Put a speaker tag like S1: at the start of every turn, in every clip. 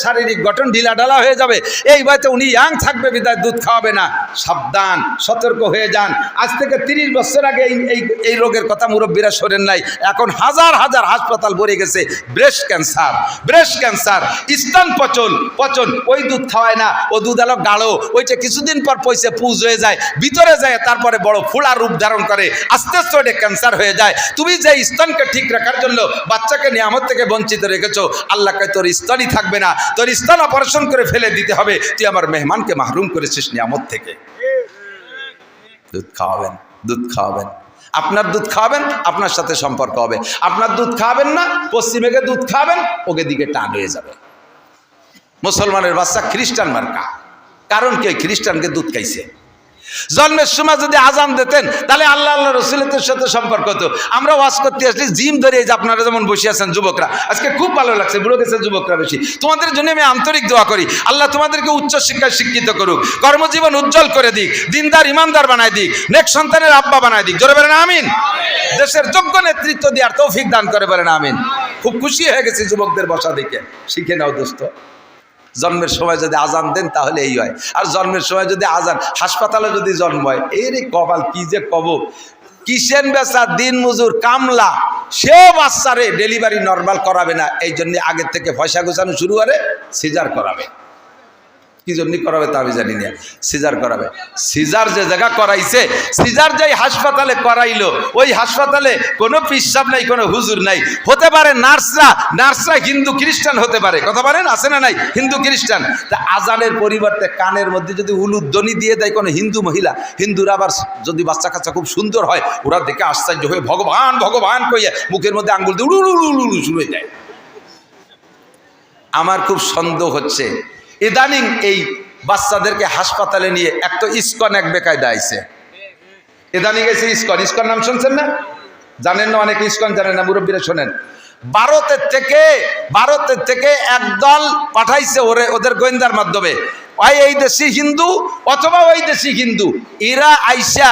S1: শারীরিক গঠন ঢিলাঢালা হয়ে যাবে, এই বয়সে উনি ইয়াং থাকবে বিধায় দুধ খাওয়াবে না। সাবধান, সতর্ক হয়ে যান। আজ থেকে 30 বছর আগে এই রোগের কথা মুরব্বীরা শোনেন নাই, এখন হাজার হাজার হাসপাতাল ভরে গেছে। ব্রেস্ট ক্যান্সার, স্তন পচন, ওই দুধ খাওয়ায় না, ও দুধ আলো গাঢ়, ওইটা কিছুদিন পর পয়সা পুজ হয়ে যায়, ভিতরে যায়, তারপরে বড় ফুলা রূপ ধারণ করে, আস্তে আস্তে ওটা ক্যান্সার হয়ে যায়। তুমি যে স্তনকে ঠিক রাখার জন্য বাচ্চাকে নিয়ামত থেকে বঞ্চিত রেখেছো, আল্লাহকে তোর স্তনই থাকবে না, তোর স্তন অপারেশন করে ফেলে দিতে হবে। তুই আমার মেহমানকে মাহরুম করেছিস নিয়ামত থেকে। দুধ খাওয়াবেন, আপনার দুধ খাওয়াবেন, আপনার সাথে সম্পর্ক হবে। আপনার দুধ খাওয়াবেন না, পশ্চিমেকে দুধ খাওয়াবেন, ওকে দিকে টান হয়ে যাবে। মুসলমানের বাচ্চা খ্রিস্টান মার্কা, কারণ কি? খ্রিস্টানকে দুধ খাইছে। জন্মের সময় যদি আজান দিতেন তাহলে আল্লাহ রসুলের সাথে সম্পর্ক হতো। আমরা ওয়াজ করতে আসলে জিম ধরে, যে আপনারা যেমন বসে আছেন যুবকরা, আজকে খুব ভালো লাগছে, বুড়ো গেছে যুবকরা বেশি। তোমাদের জন্য আমি আন্তরিক দোয়া করি, আল্লাহ তোমাদেরকে উচ্চ শিক্ষায় শিক্ষিত করুক, কর্মজীবন উজ্জ্বল করে দিক, দিনদার ইমানদার বানায় দিক, নেক সন্তানের আব্বা বানায় দিক। জোরে বলেন আমিন। দেশের যোগ্য নেতৃত্ব দেওয়ার তৌফিক দান করে বলেন আমিন। খুব খুশি হয়ে গেছি যুবকদের বসা দেখে। শিখে নাও দোস্ত, জন্মের সময় যদি আজান দেন তাহলে এই হয়। আর জন্মের সময় যদি আজান, হাসপাতালে যদি জন্ম হয়, এর কপাল কি যে কব। কিষেন বেচা দিন মজুর কামলা, সেও বাচ্চারে ডেলিভারি নর্মাল করাবে না, এই জন্য আগের থেকে পয়সা গোছানো শুরু করে সিজার করাবে। কি জন্য করাবে তা আমি জানি না, সিজার করাবে। সিজার যে জায়গা করাইছে, সিজার যেই হাসপাতালে করাইলো, ওই হাসপাতালে কোনো পিসাব নাই, কোনো হুজুর নাই। হতে পারে নার্সরা হিন্দু খ্রিস্টান হতে পারে, কথা বলেন, আছে না নাই হিন্দু খ্রিস্টান। তা আজানের পরিবর্তে কানের মধ্যে যদি উলুধ্বনি দিয়ে দেয় কোনো হিন্দু মহিলা, হিন্দুরা আবার যদি বাচ্চা কাচ্চা খুব সুন্দর হয়, ওরা দেখে আশ্চর্য হয়ে ভগবান ভগবান কইয়া মুখের মধ্যে আঙ্গুল দিয়ে উলু শুরু হয়ে যায়। আমার খুব সন্দেহ হচ্ছে ইদানিং এই বাচ্চাদেরকে হাসপাতালে নিয়ে একটা ইস্কন এক বেকায়দা আইছে। ইদানিং এসে ইস্কন নাম শুনছেন না? জানেন না? অনেকে ইস্কন জানেন না, মুরব্বীরা শোনেন। ভারতের থেকে একদল পাঠাইছে ওদের গোয়েন্দার মাধ্যমে, এই দেশি হিন্দু অথবা ওই দেশি হিন্দু, এরা আইসা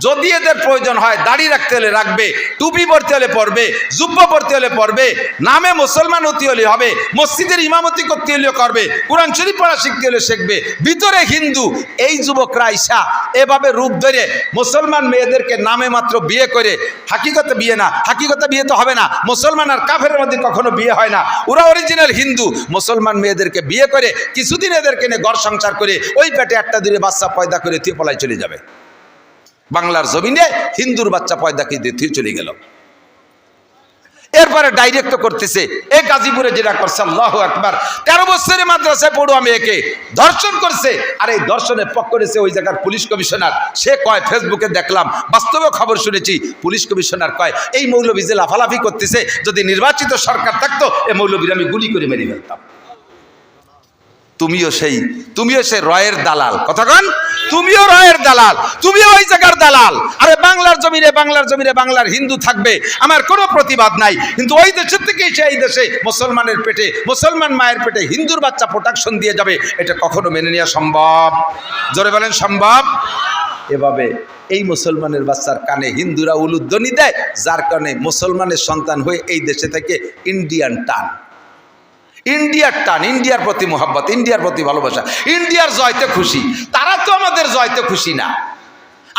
S1: যদি এদের প্রয়োজন হয় দাড়ি রাখতে হলে রাখবে, টুপি পরতে হলে পরবে, জুব্বা পরতে হলে পরবে, নামে মুসলমান হতে হলে হবে, মসজিদের ইমামতি করতে হলে করবে, কোরআন শরীফ পড়া শিখতে হলে শিখবে, ভিতরে হিন্দু। এই যুবকরা আইসা এভাবে রূপ ধরে মুসলমান মেয়েদেরকে নামে মাত্র বিয়ে করে, হাকিকতে বিয়ে না, হাকিকতে বিয়ে তো হবে না, মুসলমান আর কাফেরের মধ্যে কখনো বিয়ে হয় না, ওরা অরিজিনাল হিন্দু। মুসলমান মেয়েদেরকে বিয়ে করে কিছুদিন এদেরকে নিয়ে ঘর সংসার করে ওই পেটে একটা দূরে বাচ্চা পয়দা করে তুই পলায় চলে যাবে। বাংলার জমিনে হিন্দুর বাচ্চা পয়দা দিয়ে চলে গেল। এরপরে ডাইরেক্ট করতেছে, এই গাজীপুরে যেটা করছে, আল্লাহু আকবার, 13 বছরের মাদ্রাসায় পড়ুয়া মেয়েকে ধর্ষণ করছে। আর এই ধর্ষণের পক্ষ করেছে ওই জায়গার পুলিশ কমিশনার। সে কয়, ফেসবুকে দেখলাম, বাস্তবে খবর শুনেছি, পুলিশ কমিশনার কয়, এই মৌলবী যে লাফালাফি করতেছে, যদি নির্বাচিত সরকার থাকতো এ মৌলবীর আমি গুলি করে মেরে ফেলতাম। তুমিও সেই রয়ের দালাল, কথা কন, তুমিও রয়ের দালাল, তুমিও ওই জায়গার দালাল। আরে বাংলার জমিনে বাংলার হিন্দু থাকবে, আমার কোনো প্রতিবাদ নাই, কিন্তু ওই দেশের থেকে এই দেশে মুসলমানের পেটে, মুসলমান মায়ের পেটে হিন্দুর বাচ্চা প্রোটেকশন দিয়ে যাবে, এটা কখনো মেনে নেওয়া সম্ভব? জোরে বলেন সম্ভব? এভাবে এই মুসলমানের বাচ্চার কানে হিন্দুরা উলুধ্বনি দেয়, যার কারণে মুসলমানের সন্তান হয়ে এই দেশে থেকে ইন্ডিয়ার টান, ইন্ডিয়ার প্রতি মোহাব্বত, ইন্ডিয়ার প্রতি ভালোবাসা, ইন্ডিয়ার জয়তে খুশি। তারা তো আমাদের জয়তে খুশি না।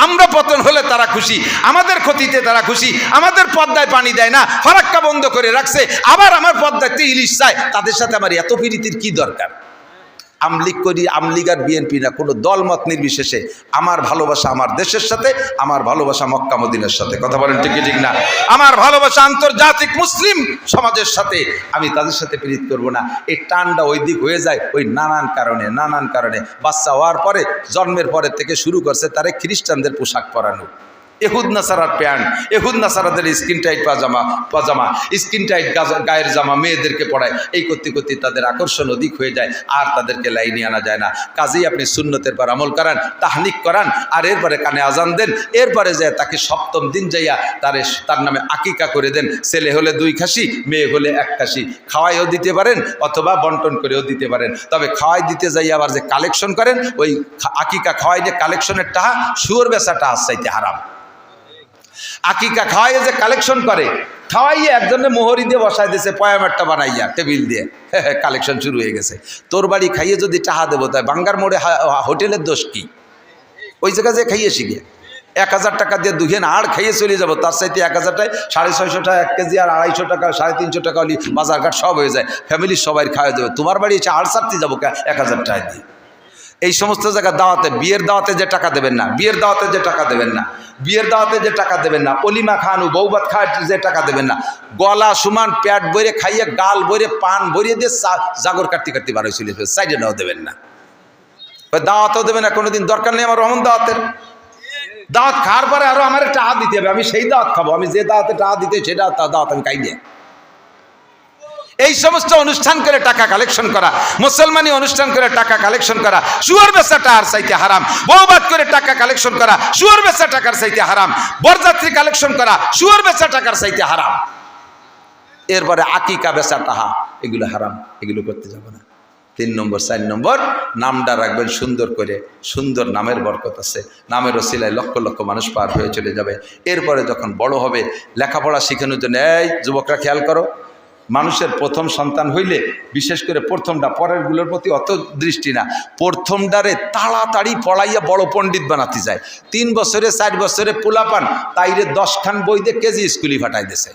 S1: আমরা পতন হলে তারা খুশি, আমাদের ক্ষতিতে তারা খুশি, আমাদের পদ্মায় পানি দেয় না, ফারাক্কা বন্ধ করে রাখছে, আবার আমার পদ্মাতে ইলিশ চায়। তাদের সাথে আমার এত প্রীতির কি দরকার? আমলিগ করি, আমলিগ আর বিএনপি না, কোনো দলমত নির্বিশেষে আমার ভালোবাসা আমার দেশের সাথে, আমার ভালোবাসা মক্কা মদিনার সাথে, কথা বলেন ঠিক না? আমার ভালোবাসা আন্তর্জাতিক মুসলিম সমাজের সাথে, আমি তাদের সাথে প্রীত করব না। এই টানটা ওই দিক হয়ে যায় ওই নানান কারণে। বাচ্চা হওয়ার পরে, জন্মের পরে থেকে শুরু করছে তারে খ্রিস্টানদের পোশাক পরানো, এহুদ নাসারার প্যান্ট, এহুদ নাসারাদের স্কিন টাইট পাজামা, স্কিন টাইট গায়ের জামা মেয়েদেরকে পড়ায়। এই করতে তাদের আকর্ষণ অধিক হয়ে যায়, আর তাদেরকে লাইনে আনা যায় না। কাজেই আপনি সুন্নতের পর আমল করান, তাহনিক করান, আর এরপরে কানে আজান দেন। এরপরে যায় তাকে 7ম দিন যাইয়া তার নামে আকিকা করে দেন। ছেলে হলে 2 খাসি, মেয়ে হলে 1 খাসি। খাওয়াইও দিতে পারেন অথবা বন্টন করেও দিতে পারেন। তবে খাওয়াই দিতে যাই আবার যে কালেকশন করেন, ওই আকিকা খাওয়াই যে কালেকশনের টাকা, শুয়োর বেচা টাকা চাইতে হারাম। আকিকা খাওয়াইয়ে যে কালেকশন করে, খাওয়াইয়ে একজনে মোহরি দিয়ে বসায় দিয়েছে পয়ামারটা বানাইয়া টেবিল দিয়ে, কালেকশন শুরু হয়ে গেছে। তোর বাড়ি খাইয়ে যদি টাহা দেবো, তাই বাঙ্গার মোড়ে হোটেলের দোষ কি? ওই জায়গায় যে খাইয়ে শিখে 1000 টাকা দিয়ে দুহেন আর খাইয়ে চলে যাবো, তার চাইতে 1000 টাকায় 650 টাকা 1 কেজি, আর 250 টাকা 350 টাকা হলে বাজার ঘাট সব হয়ে যায়, ফ্যামিলির সবাই খাওয়া যাবে। তোমার বাড়ি এসে আর ছাড়তে যাবো 1000 টাকা দিয়ে। এই সমস্ত জায়গায় দাওয়াতে, বিয়ের দাওয়াতে যে টাকা দেবেন না, বিয়ের দাওয়াতে যে টাকা দেবেন না, বিয়ের দাওয়াতে যে টাকা দেবেন না, অলিমা খানু বৌবাত খাওয়ার যে টাকা দেবেন না, গলা সমান পেট বইরে খাইয়ে গাল বইরে পান বইরে দিয়ে জাগর কাটতে কাটতে বার হয়েছিল, সাইডে নাও দেবেন না, দাওয়াতও দেবেন না কোনোদিন। দরকার নেই আমার রহমন দাওয়াতের। দাওয়াত খাওয়ার পরে আরো আমার টাকা দিতে হবে, আমি সেই দাওয়াত খাবো, আমি যে দাওয়াতে টাকা দিতে সেটা দাওয়াত আমি খাই না। এই সমস্ত অনুষ্ঠান করে টাকা কালেকশন করা, মুসলমানি অনুষ্ঠান করে টাকা কালেকশন করা, শুয়োর বেচা টাকার চাইতে হারাম। বউবাদ করে টাকা কালেকশন করা, শুয়োর বেচা টাকার চাইতে হারাম। বরযাত্রী কালেকশন করা, শুয়োর বেচা টাকার চাইতে হারাম। এরপরে আকিকা বেচা টাহা, এগুলো হারাম, এগুলো করতে যাব না। 3 নম্বর 4 নম্বর, নামটা রাখবেন সুন্দর করে, সুন্দর নামের বরকত আছে, নামের ওসিলায় লক্ষ লক্ষ মানুষ পার হয়ে চলে যাবে। এরপরে যখন বড় হবে, লেখাপড়া শেখানোর জন্য, এই যুবকরা খেয়াল করো, মানুষের প্রথম সন্তান হইলে বিশেষ করে প্রথমটা, পরেরগুলোর প্রতি অত দৃষ্টি না, প্রথমটারে তাড়াতাড়ি পড়াইয়া বড় পণ্ডিত বানাতে যায়। 3 বছরে 4 বছরে পোলাপান তাইরে 10 খান বই দিয়ে কেজি স্কুলে ফাটাই দিছে।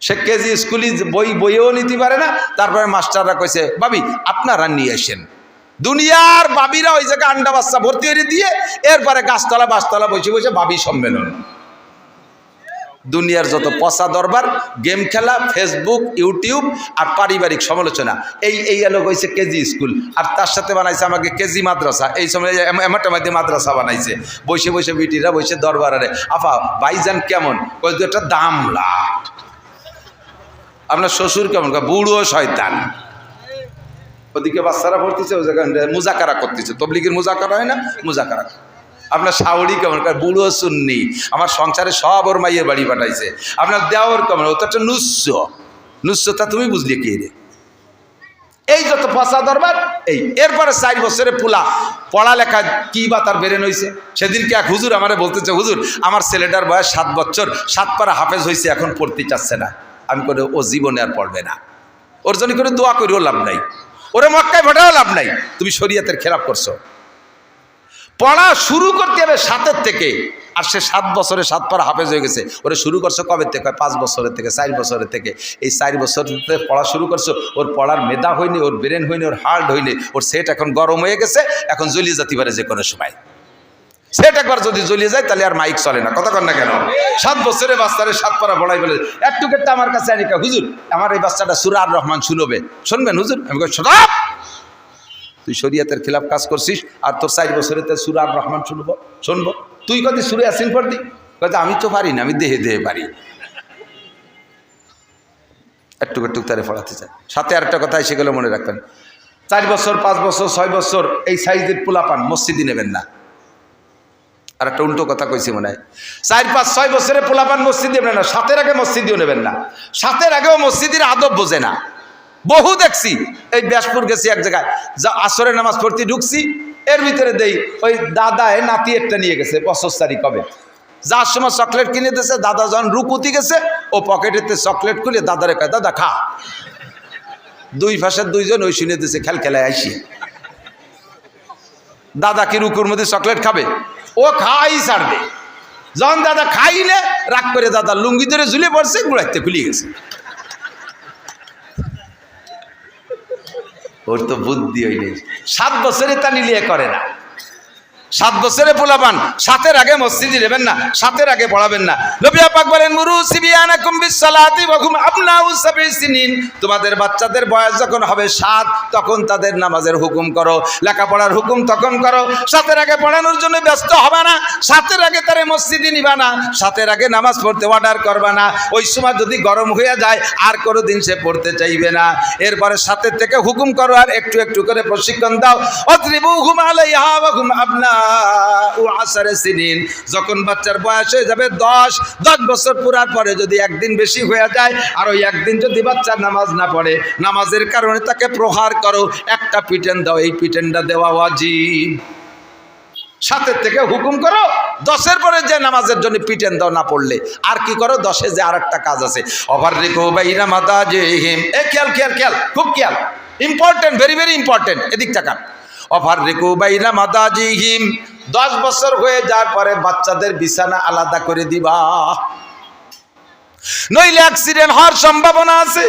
S1: সে কেজি স্কুলে বইও নিতে পারে না। তারপরে মাস্টাররা কইছে, ভাবি আপনারা নিয়ে আসেন। দুনিয়ার বাবিরা ওই জায়গায় আন্ডা বাচ্চা ভর্তি করে দিয়ে, এরপরে গাছতলা বাসতলা বসে বসে বাবি সম্মেলন। দুনিয়ার যত পচা দরবার, গেম খেলা, ফেসবুক, ইউটিউব আর পারিবারিক সমালোচনা, এই আলোক হয়েছে কেজি স্কুল। আর তার সাথে বানাইছে আমাকে কেজি মাদ্রাসা। এই সময় এমাটামাদি মাদ্রাসা বানাইছে, বসে বসে বিটিরা বসে দরবারে, আফা ভাইজান কেমন, ওই একটা দামলা, আপনার শ্বশুর কেমন, বুড়ো শয়তান। ওদিকে বাচ্চারা পড়তেছে, ওই জায়গায় মুজাকারা করতেছে, তবলিগের মুজাকারা হয় না, মুজাকারা। আপনার শাওড়ি কেমন, বুড়ো সুন্নি, আমার সংসারে সব ওর মাইয়ের বাড়ি পাঠাইছে। আপনার দেওয়ার কেমন, ও তো একটা নুস্যতা তুমি বুঝলি কে রে? এই যত পচা দরবার। এরপরে 4 বছরে পোলা পড়ালেখা কি বা তার বেরেন হয়েছে। সেদিনকে এক হুজুর আমারে বলতেছে, হুজুর আমার ছেলেটার বয়স 7 বছর, 7 পারা হাফেজ হয়েছে, এখন পড়তে চাচ্ছে না। আমি করে, ও জীবনে আর পড়বে না, ওর জন্য করে দোয়া করিও লাভ নাই, ওরে মক্কায় পাঠাও লাভ নাই, তুমি শরীয়তের খেলাপ করছো। পড়া শুরু করতে হবে 7 থেকে। আর সে 7 বছরে 7 পারা হাফেজ হয়ে গেছে। ওরে শুরু করছো কবে থেকে? 5 বছরের থেকে, 4 বছরের থেকে। এই 4 বছর পড়া শুরু করছো, ওর পড়ার মেধা হয়নি, ওর ব্রেন হয়নি, ওর হার্ট হয়নি, ওর সেট এখন গরম হয়ে গেছে, এখন জ্বলিয়ে যেতে পারে যে কোনো সময়। সেট একবার যদি জ্বলিয়ে যায় তাহলে আর মাইক চলে না, কথা কন না কেন? 7 বছরে বাচ্চারে 7 পারা পড়াই বলে, একটু কেটে আমার কাছে আনিকা, হুজুর আমার এই বাচ্চাটা সূরা আর রহমান শুনবে, শুনবেন হুজুর? আমি কই, শোনা, তুই শরীয়তের খেলাফ কাজ করছিস, আর তোর 4 বছরে সূরা আর রহমান শুনবো? তুই কদি সূরা ইয়াসিন পড়তি? কইতে আমি তো পারি না, আমি দেহে দেহে পারি। একটু একটু তারে পড়াতে চাই। সাথে আরেকটা কথা সেগুলো মনে রাখবেন, 4 বছর 5 বছর 6 বছর এই সাইজের পোলাপান মসজিদে নেবেন না। আর একটা উল্টো কথা কইছি মনে হয়, 4, 5, 6 বছরে পোলাপান মসজিদ নেবেন না, 7-এর আগে মসজিদেও নেবেন না। 7-এর আগেও মসজিদের আদব বোঝে না। বহু দেখছি, এই ব্যাসপুর গেছি এক জায়গায়, যা আসরের নামাজ পড়তে ঢুকছি, এর ভিতরে দেই ওই দাদায় নাতি একটা নিয়ে গেছে, 65 কবে, যার সময় চকলেট কিনে দিয়েছে, দাদা যখন রুকুতি গেছে, ও পকেটেতে চকলেট খুলে দাদারে কয়, দাদা খা। 2 ভাষার 2 জন ওই শুনে দিয়েছে, খেলায় আইসি। দাদা কি রুকুর মধ্যে চকলেট খাবে? ও খাই ছাড়বে। যখন দাদা খাইলে রাগ করে দাদা লুঙ্গি ধরে ঝুলে পড়ছে, গুড়াইতে খুলে গেছে। ওর তো বুদ্ধি হইলে 7 বছরে তা নিলিয়ে করে না। 7 বছরে পোলাপান 7-এর আগে মসজিদে নেবেন না, 7-এর আগে পড়াবেন না। নবী পাক বলেন, মুরু সিবিয়ানাকুম বিসসালাতি ওয়া হুম আবনাউ 7 সিনিন, তোমাদের বাচ্চাদের বয়স যখন হবে 7, তখন তাদের নামাজের হুকুম করো, লেখাপড়ার হুকুম তখন করো। 7-এর আগে পড়ানোর জন্য ব্যস্ত হবে না, 7-এর আগে তারে মসজিদে নিবা না, 7-এর আগে নামাজ পড়তে অর্ডার করবা না। ওই সময় যদি গরম হয়ে যায় আর কোনো দিন সে পড়তে চাইবে না। এরপরে 7-এর থেকে হুকুম করো, আর একটু একটু করে প্রশিক্ষণ দাও। অদ্রিবুহুম আলাইহা ওয়া হুম আবনা যখন বাচ্চার বয়স হয়ে যাবে 10 বছর পুরার পরে যদি একদিন বেশি হয়ে যায়, আর ওই একদিন যদি বাচ্চা নামাজ না পড়ে, নামাজের কারণে তাকে প্রহার করো, একটা পিটেন দাও, এই পিটেনটা দেওয়া ওয়াজিব। 7 থেকে হুকুম করো, 10 পরে যে নামাজের জন্য পিটেন দাও না পড়লে। আর কি করো, 10 যে আরেকটা কাজ আছে, অফাররিকু বাইনা মাদাজিহিম। খেয়াল খেয়াল খেয়াল, খুব খেয়াল, ইম্পর্টেন্ট, ভেরি ভেরি ইম্পর্টেন্ট, এদিক তাকান। অফাররিকু বাইনা মাদাজিহিম, 10 বছর হয়ে যাওয়ার পরে বাচ্চাদের বিছানা আলাদা করে দিবা, নইলে অ্যাক্সিডেন্ট হওয়ার সম্ভাবনা আছে।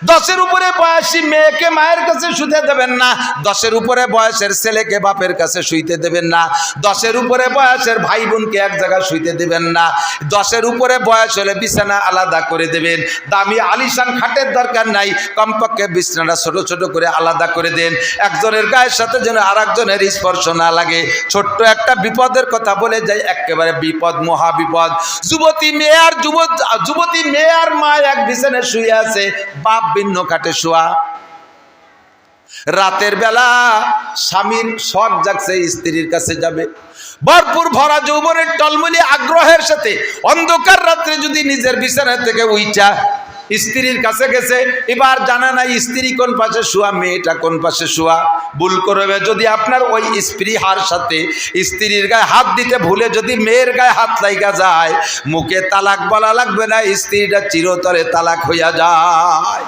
S1: 10 উপরে বয়সী মেয়েকে মায়ের কাছে শুতে দেবেন না, 10 উপরে বয়সের ছেলেকে বাপের কাছে শুইতে দেবেন না, 10 উপরে বয়সের ভাই বোনকে এক জায়গায় শুইতে দেবেন না। 10 উপরে বয়স হলে বিছানা আলাদা করে দেবেন। দামি আলিশান খাটের দরকার নাই, কমপক্ষে বিছানাটা ছোট ছোট করে আলাদা করে দেন, একজনের গায়ের সাথে যেন আর একজনের স্পর্শ না লাগে। ছোট্ট একটা বিপদের কথা বলে যাই, একেবারে বিপদ, মহা বিপদ। যুবতী মেয়ে আর মা এক বিছানায় শুয়ে আছে, বাপ ভিন্ন খাটে শোয়া। রাতের বেলা স্বামীর শখ জাগছে, স্ত্রীর কাছে যাবে, ভরপুর ভরা যৌবনের টলমলি আগ্রহের সাথে অন্ধকার রাত্রে যদি নিজের বিছানা থেকে উইঠা স্ত্রীর কাছে গেছে, এবার জানা নাই স্ত্রী কোন পাশে শোয়া, মেয়েটা কোন পাশে শোয়া। ভুল করবে যদি আপনার ওই স্পৃহার সাথে স্ত্রীর গায়ে হাত দিতে ভুলে যদি মেয়ের গায়ে হাত লাগা যায়, মুখে তালাক বলা লাগবে না, স্ত্রীটা চিরতরে তালাক হইয়া যায়।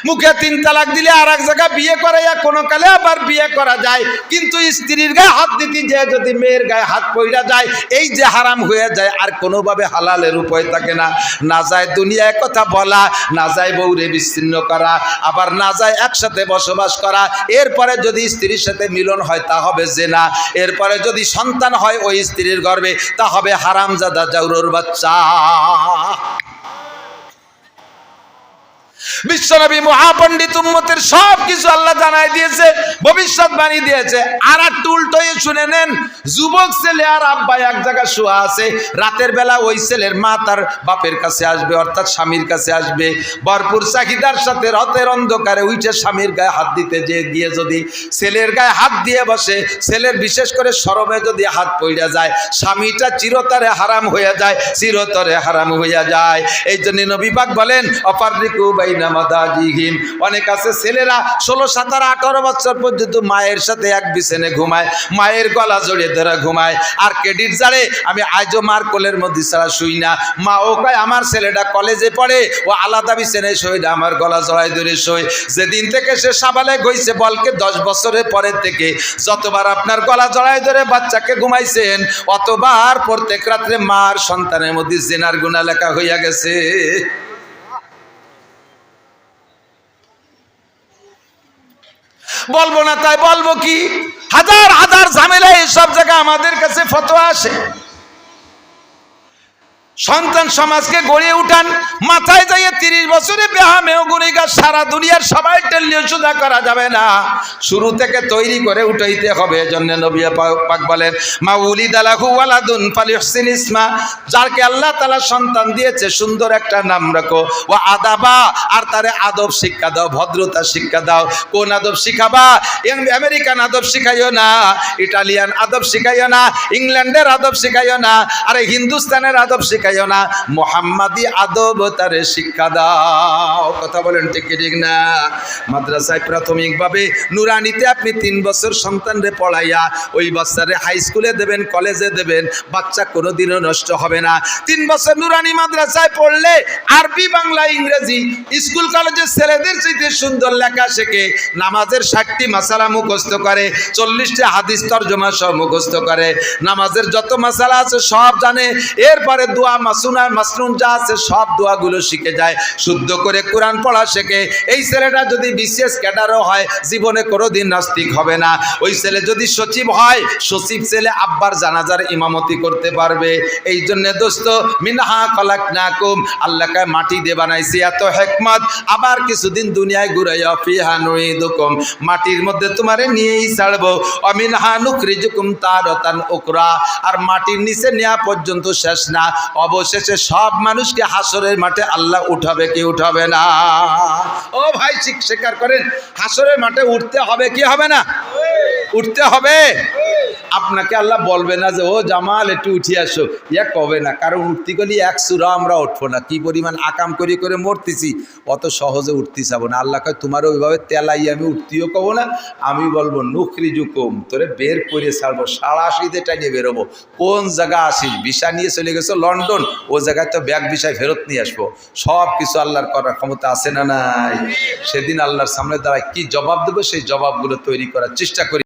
S1: মুখে 3 তালাক দিলে আর এক জায়গায় বিয়ে করাইয়া কোনো কালে আবার বিয়ে করা যায়, কিন্তু স্ত্রীর গায়ে হাত দিতে যে যদি মেয়ের গায়ে হাত পইড়া যায়, এই যে হারাম হয়ে যায়, আর কোনোভাবে হালালের উপায় থাকে না। না যায় দুনিয়ায় কথা বলা, না যায় বউরে বিচ্ছিন্ন করা, আবার না যায় একসাথে বসবাস করা। এরপরে যদি স্ত্রীর সাথে মিলন হয় তা হবে জিনা, এরপরে যদি সন্তান হয় ওই স্ত্রীর গর্ভে তা হবে হারামজাদা জাউরুর বাচ্চা। বিশ্বনবী মহাপণ্ডিত উম্মতের সব কিছু আল্লাহ জানাই দিয়েছে, ভবিষ্যৎবাণী দিয়েছে। আর একটু উল্টোই শুনে নেন, যুবক ছেলে আর আব্বা এক জায়গায় শোয়া আছে, রাতের বেলা ওই ছেলের মা তার বাপের কাছে আসবে, অর্থাৎ স্বামীর কাছে আসবে, ভরপুর চাহিদার সাথে রাতের অন্ধকারে উঠে স্বামীর গায়ে হাত দিতে গিয়ে যদি ছেলের গায়ে হাত দিয়ে বসে, ছেলের বিশেষ করে শরমে যদি হাত পড়ে যায়, স্বামীটা চিরতরে হারাম হয়ে যায়, চিরতরে হারাম হইয়া যায়। এই জন্য নবী পাক বলেন, অফাররিকু বাইনা মাদাজিহিম। অনেক আছে ছেলেরা 16, 17, 18 বছর পর্যন্ত মায়ের সাথে এক বিছানে ঘুমায়, মায়ের গলা জড়িয়ে ধরে ঘুমায়। আর ক্রেডিট জারে আমি আজও মার কোলের মধ্যে ছাড়া শুই না। মা ও কয় আমার ছেলেটা কলেজে পড়ে, ও আলাদা বিছানায় শোয় না, আমার গলা জড়াই ধরে শোয়। যেদিন থেকে সে সাবালেগ হইছে, বলকে 10 বছরের পরের থেকে যতবার আপনার গলা জড়াই ধরে বাচ্চাকে ঘুমাইছেন, অতবার প্রত্যেক রাত্রে মার সন্তানের মধ্যে জিনার গুনাহ লেখা হইয়া গেছে। বলবো না তাই বলবো কি, হাজার হাজার ঝামেলায় সব জায়গায় আমাদের কাছে ফতোয়া আসে। সন্তান সমাজকে গড়িয়ে উঠান, মাথায় যাইয়ে 30 বছরে বেহামেও গুণীগার সারা দুনিয়ার সবাই টেলিও সুদা করা যাবে না, শুরু থেকে তৈরি করে উঠাইতে হবে। এজন্য নবী পাক বলেন, মা উলিদা লাহু ওয়ালাদুন ফালিহসিন ইসমা, যাকে আল্লাহ তাআলা সন্তান দিয়েছে সুন্দর একটা নাম রাখো, ওয়া আদাবা, আর তারে আদব শিক্ষা দাও, ভদ্রতা শিক্ষা দাও। কোন আদব শিখাবা? আমেরিকান আদব শিখাইও না, ইটালিয়ান আদব শিখাইও না, ইংল্যান্ডের আদব শিখাইও না, আরে হিন্দুস্তানের আদব শিখাইও না, মোহাম্মদী আদব তারে শিক্ষা দাও। কথা বলেন ঠিক ঠিক না? মাদ্রাসায় প্রাথমিকভাবে নুরানিতে আপনি 3 বছর সন্তানরে পড়াইয়া ওই বাচ্চারে হাই স্কুলে দেবেন, কলেজে দেবেন, বাচ্চা কোনোদিনও নষ্ট হবে না। 3 বছর নুরানি মাদ্রাসায় পড়লে আরবি, বাংলা, ইংরেজি, স্কুল কলেজের ছেলেদের চাইতে সুন্দর লেখা শেখে, নামাজের 60টি মাসালা মুখস্থ করে, 40টি হাদিস তরজমা সব মুখস্থ করে, নামাজের যত মাসালা আছে সব জানে। এরপরে দোয়া মাসনুন যা আছে সব দোয়াগুলো শিখে যায়, শুদ্ধ করে কোরআন পড়া শেখে। এই ছেলেটা যদি বিশেষ ক্যাডারও হয়, জীবনে কোনোদিন নাস্তিক হবে না। ওই ছেলে যদি সচিব হয়, সচিব ছেলে আব্বার জানাজার ইমামতি করতে পারবে। এই জন্য দোস্ত, মিনহা খলাকনাকুম, আল্লাহকে মাটি দিয়ে বানাইছি, এত হিকমত। আবার কিছুদিন দুনিয়ায় ঘুরাইয়া ফিহা নুইদুকুম, মাটির মধ্যে তোমারে নিয়েই ছাড়বো। অমিনহা নুখরিজুকুম তারাতান উকরা, আর মাটির নিচে নেওয়া পর্যন্ত শেষ না, অবশেষে সব মানুষকে হাসরের মাঠে আল্লাহ উঠাবে কি উঠাবে না? ও ভাই, স্বীকার করেন, হাসরের মাঠে উঠতে হবে কি হবে না? উঠতে হবে। আপনাকে আল্লাহ বলবে না যে ও জামাল একটু উঠিয়ে আসো, ইয়া কবে না, কারণ উঠতে গেলে এক সুরা আমরা উঠবো না, কি পরিমাণ আকাম করে করে মরতেছি, অত সহজে উঠতে যাবো না। আল্লাহ কয় তোমার ওইভাবে তেলাই আমি উঠতেও কব না, আমি বলবো নুখরি জুকুম, তোরে বের করে ছাড়বো, সারা শীতে টাইনে বেরোবো। কোন জায়গা আসিস, ভিসা নিয়ে চলে গেছো লন্ডন, ও জায়গায় তো ব্যাগ ভিসায় ফেরত নিয়ে আসবো। সব কিছু আল্লাহর করার ক্ষমতা আছে না নাই? সেদিন আল্লাহর সামনে দাঁড়ায় কি জবাব দেবো, সেই জবাবগুলো তৈরি করার চেষ্টা করি।